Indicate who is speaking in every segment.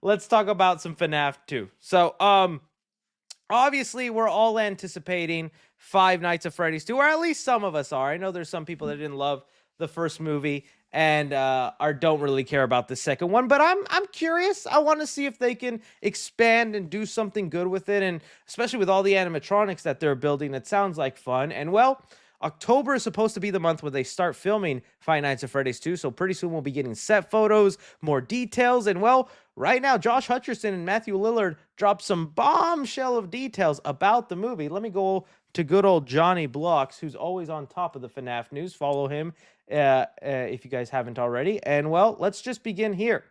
Speaker 1: let's talk about some FNAF 2. So, obviously, we're all anticipating Five Nights at Freddy's 2, or at least some of us are. I know there's some people that didn't love the first movie and are don't really care about the second one, but I'm curious. I want to see if they can expand and do something good with it, and especially with all the animatronics that they're building, it sounds like fun. And well, October is supposed to be the month where they start filming Five Nights at Freddy's 2, so pretty soon we'll be getting set photos, more details, and well, right now, Josh Hutcherson and Matthew Lillard dropped some bombshell of details about the movie. Let me go to good old Johnny Blocks, who's always on top of the FNAF news. Follow him if you guys haven't already. And well, let's just begin here.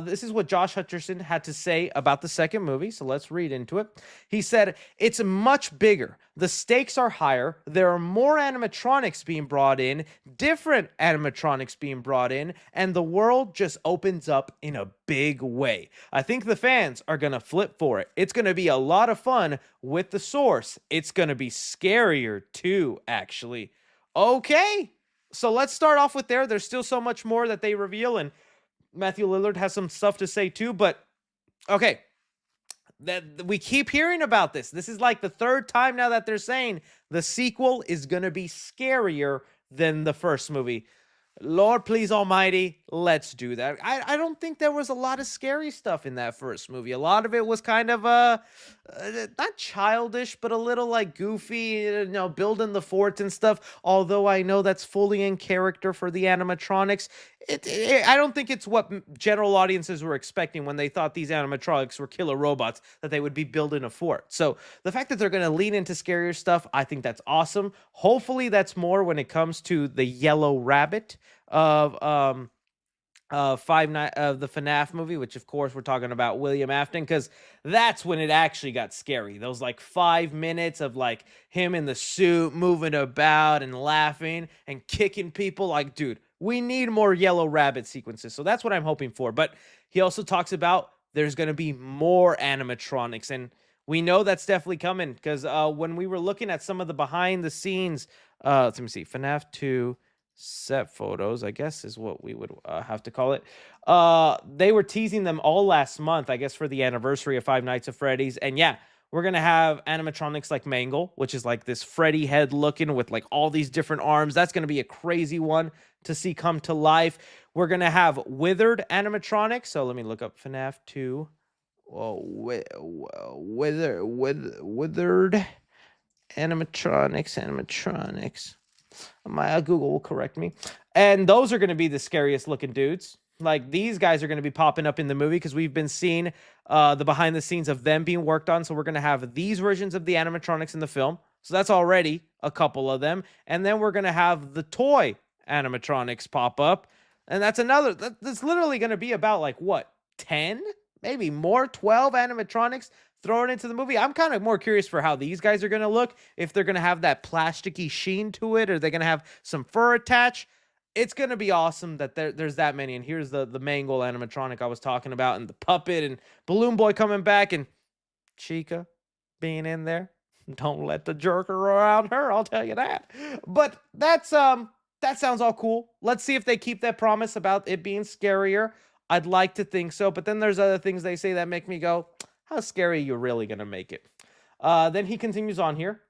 Speaker 1: This is what Josh Hutcherson had to say about the second movie, so let's read into it. He said, "It's much bigger. The stakes are higher. There are more animatronics being brought in, different animatronics being brought in, and the world just opens up in a big way. I think the fans are going to flip for it. It's going to be a lot of fun with the source. It's going to be scarier too, actually." Okay, so let's start off with there. There's still so much more that they reveal, and Matthew Lillard has some stuff to say too, but okay. That we keep hearing about this. This is like the third time now that they're saying the sequel is going to be scarier than the first movie. Lord, please almighty, let's do that. I don't think there was a lot of scary stuff in that first movie. A lot of it was kind of not childish, but a little like goofy, building the forts and stuff. Although I know that's fully in character for the animatronics. I don't think it's what general audiences were expecting when they thought these animatronics were killer robots, that they would be building a fort. So the fact that they're going to lean into scarier stuff, I think that's awesome. Hopefully that's more when it comes to the yellow rabbit of Five Night of the FNAF movie, which of course we're talking about William Afton, because that's when it actually got scary. Those like 5 minutes of like him in the suit moving about and laughing and kicking people. Like, dude, we need more yellow rabbit sequences. So that's what I'm hoping for. But he also talks about there's going to be more animatronics, and we know that's definitely coming because when we were looking at some of the behind the scenes, let me see, FNAF 2 set photos, I guess is what we would have to call it. They were teasing them all last month, I guess, for the anniversary of Five Nights at Freddy's. And yeah, we're going to have animatronics like Mangle, which is like this Freddy head looking with like all these different arms. That's going to be a crazy one to see come to life. We're going to have withered animatronics. So let me look up FNAF 2. Withered animatronics. My Google will correct me. And those are going to be the scariest looking dudes. Like, these guys are going to be popping up in the movie because we've been seeing the behind the scenes of them being worked on. So we're going to have these versions of the animatronics in the film. So that's already a couple of them. And then we're going to have the toy animatronics pop up. And that's that's literally going to be about like what, 10? Maybe more, 12 animatronics thrown into the movie. I'm kind of more curious for how these guys are going to look. If they're going to have that plasticky sheen to it, or they're going to have some fur attached. It's going to be awesome that there's that many. And here's the Mangle animatronic I was talking about, and the puppet, and Balloon Boy coming back, and Chica being in there. Don't let the jerk around her, I'll tell you that. But that sounds all cool. Let's see if they keep that promise about it being scarier. I'd like to think so, but then there's other things they say that make me go, how scary are you really going to make it? Then he continues on here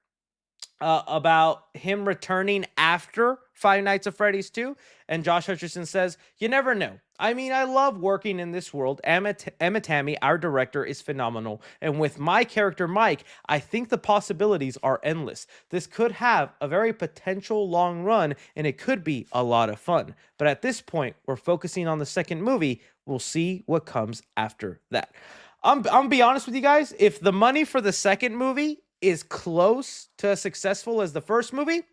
Speaker 1: about him returning after Five Nights at Freddy's 2. And Josh Hutcherson says, "You never know. I mean, I love working in this world. Emma Tammy, our director, is phenomenal. And with my character, Mike, I think the possibilities are endless. This could have a very potential long run, and it could be a lot of fun. But at this point, we're focusing on the second movie. We'll see what comes after that." I'm gonna be honest with you guys. If the money for the second movie is close to as successful as the first movie,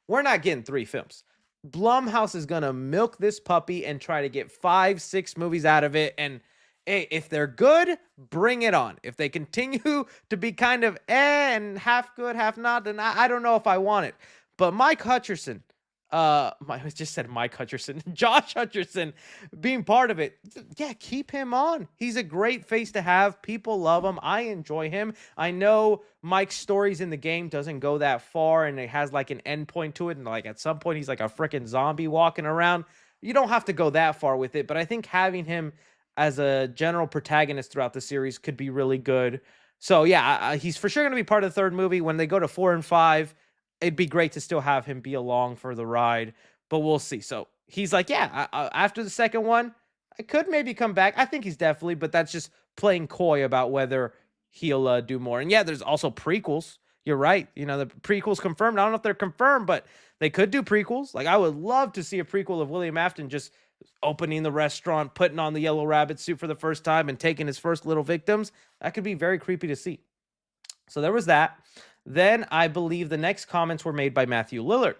Speaker 1: we're not getting 3 films. Blumhouse is gonna milk this puppy and try to get 5, 6 movies out of it. And hey, if they're good, bring it on. If they continue to be kind of and half good, half not, then I don't know if I want it. But Mike Hutcherson, I just said Mike Hutcherson, Josh Hutcherson being part of it. Yeah, keep him on. He's a great face to have. People love him. I enjoy him. I know Mike's stories in the game doesn't go that far, and it has like an end point to it. And like at some point, he's like a freaking zombie walking around. You don't have to go that far with it, but I think having him as a general protagonist throughout the series could be really good. So yeah, he's for sure going to be part of the third movie. When they go to 4 and 5, it'd be great to still have him be along for the ride, but we'll see. So he's like, yeah, after the second one, I could maybe come back. I think he's definitely, but that's just playing coy about whether he'll do more. And yeah, there's also prequels. You're right. You know, the prequels confirmed. I don't know if they're confirmed, but they could do prequels. Like, I would love to see a prequel of William Afton just opening the restaurant, putting on the yellow rabbit suit for the first time, and taking his first little victims. That could be very creepy to see. So there was that. Then I believe the next comments were made by Matthew Lillard.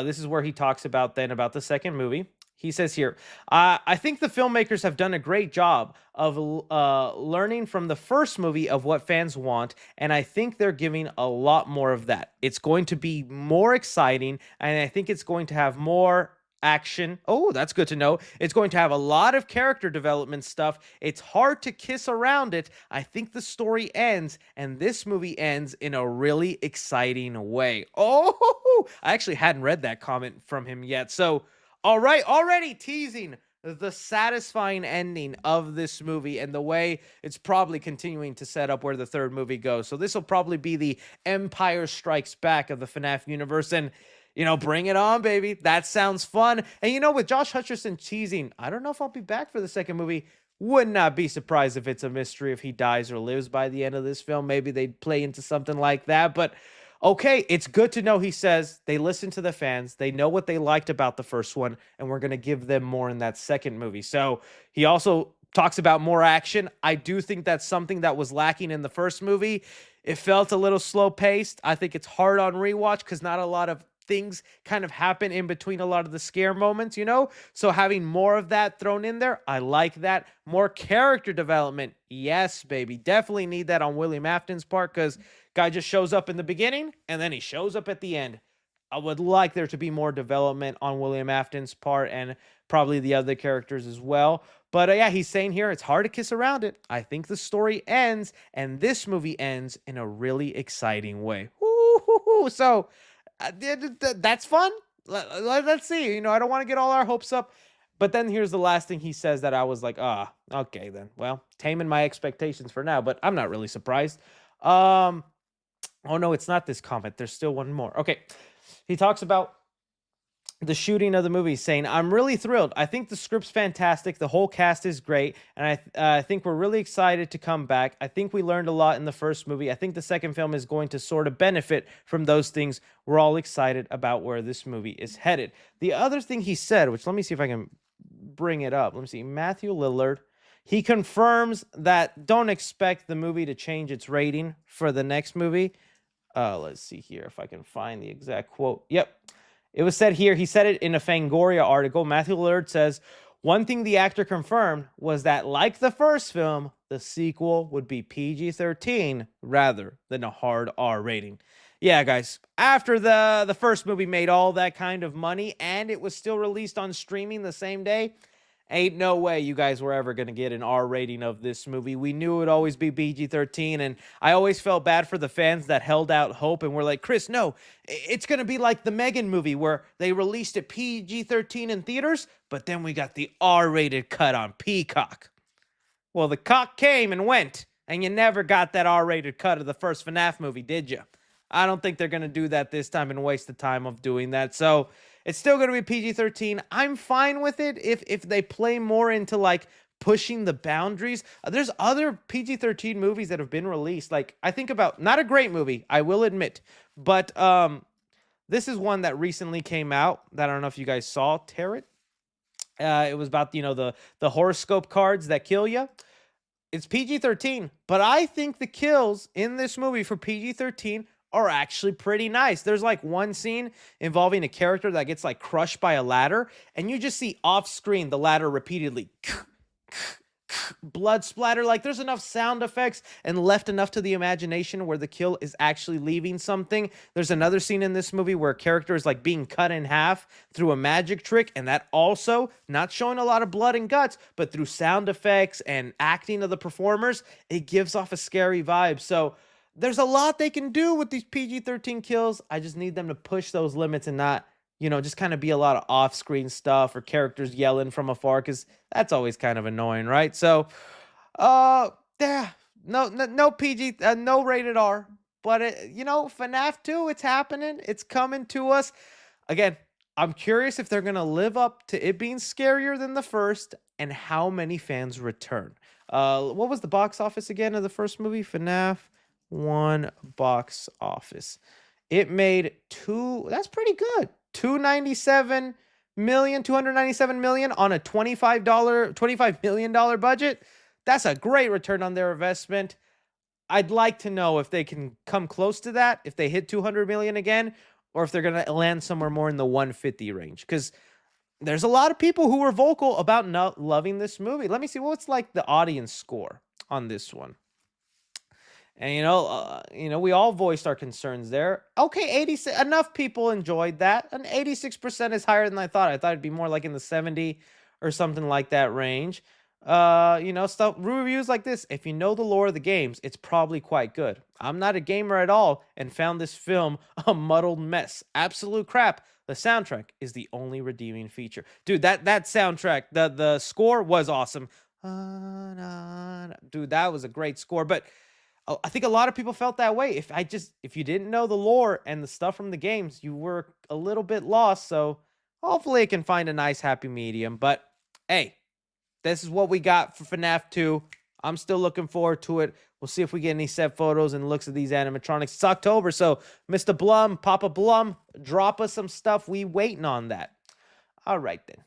Speaker 1: This is where he talks about the second movie. He says here, I think the filmmakers have done a great job of learning from the first movie of what fans want, and I think they're giving a lot more of that. It's going to be more exciting, and I think it's going to have more action. Oh, that's good to know. It's going to have a lot of character development stuff. It's hard to kiss around it. I think the story ends, and this movie ends in a really exciting way. Oh, I actually hadn't read that comment from him yet. So, all right, already teasing the satisfying ending of this movie and the way it's probably continuing to set up where the third movie goes. So this will probably be the Empire Strikes Back of the FNAF universe. And bring it on, baby. That sounds fun. And with Josh Hutcherson teasing, I don't know if I'll be back for the second movie. Would not be surprised if it's a mystery if he dies or lives by the end of this film. Maybe they'd play into something like that. But okay, it's good to know, he says, they listen to the fans. They know what they liked about the first one, and we're going to give them more in that second movie. So he also talks about more action. I do think that's something that was lacking in the first movie. It felt a little slow-paced. I think it's hard on rewatch because not a lot of things kind of happen in between a lot of the scare moments, So having more of that thrown in there, I like that. More character development. Yes, baby. Definitely need that on William Afton's part because guy just shows up in the beginning and then he shows up at the end. I would like there to be more development on William Afton's part and probably the other characters as well. But yeah, he's saying here it's hard to kiss around it. I think the story ends and this movie ends in a really exciting way. Woo-hoo-hoo. So that's fun. Let's see. I don't want to get all our hopes up. But then here's the last thing he says that I was like, okay then. Well, taming my expectations for now, but I'm not really surprised. Oh no, it's not this comment. There's still one more. Okay. He talks about the shooting of the movie, saying, I'm really thrilled. I think the script's fantastic. The whole cast is great. And I think we're really excited to come back. I think we learned a lot in the first movie. I think the second film is going to sort of benefit from those things. We're all excited about where this movie is headed. The other thing he said, which let me see if I can bring it up. Let me see. Matthew Lillard. He confirms that don't expect the movie to change its rating for the next movie. Let's see here if I can find the exact quote. Yep. It was said here, he said it in a Fangoria article. Matthew Lillard says, one thing the actor confirmed was that, like the first film, the sequel would be PG-13 rather than a hard R rating. Yeah, guys, after the first movie made all that kind of money and it was still released on streaming the same day, ain't no way you guys were ever going to get an R rating of this movie. We knew it would always be PG-13, and I always felt bad for the fans that held out hope and were like, Chris, no, it's going to be like the Megan movie where they released it PG-13 in theaters, but then we got the R-rated cut on Peacock. Well, the cock came and went, and you never got that R-rated cut of the first FNAF movie, did you? I don't think they're going to do that this time and waste the time of doing that, so it's still going to be PG-13. I'm fine with it if they play more into like pushing the boundaries. There's other PG-13 movies that have been released. Like I think about, not a great movie, I will admit, but this is one that recently came out that I don't know if you guys saw, Tarot. It was about the horoscope cards that kill you. It's PG-13, but I think the kills in this movie for PG-13 are actually pretty nice. There's like one scene involving a character that gets like crushed by a ladder, and you just see off screen the ladder repeatedly blood splatter. Like there's enough sound effects and left enough to the imagination where the kill is actually leaving something. There's another scene in this movie where a character is like being cut in half through a magic trick, and that also not showing a lot of blood and guts, but through sound effects and acting of the performers, it gives off a scary vibe. So there's a lot they can do with these PG-13 kills. I just need them to push those limits and not just kind of be a lot of off-screen stuff or characters yelling from afar, because that's always kind of annoying, right? So, yeah, no PG, no rated R, but FNAF 2, it's happening, it's coming to us. Again, I'm curious if they're gonna live up to it being scarier than the first, and how many fans return. What was the box office again of the first movie? FNAF 1 box office. It made that's pretty good. 297 million on a $25 million budget. That's a great return on their investment. I'd like to know if they can come close to that, if they hit 200 million again, or if they're going to land somewhere more in the 150 range. Because there's a lot of people who were vocal about not loving this movie. Let me see what's like the audience score on this one. And we all voiced our concerns there. Okay, 86. Enough people enjoyed that. And 86% is higher than I thought. I thought it'd be more like in the 70 or something like that range. Stuff reviews like this. If you know the lore of the games, it's probably quite good. I'm not a gamer at all and found this film a muddled mess. Absolute crap. The soundtrack is the only redeeming feature. Dude, that soundtrack, the score was awesome. Dude, that was a great score. But I think a lot of people felt that way. If you didn't know the lore and the stuff from the games, you were a little bit lost. So hopefully it can find a nice happy medium. But hey, this is what we got for FNAF 2. I'm still looking forward to it. We'll see if we get any set photos and looks at these animatronics. It's October, so Mr. Blum, Papa Blum, drop us some stuff. We waiting on that. All right, then.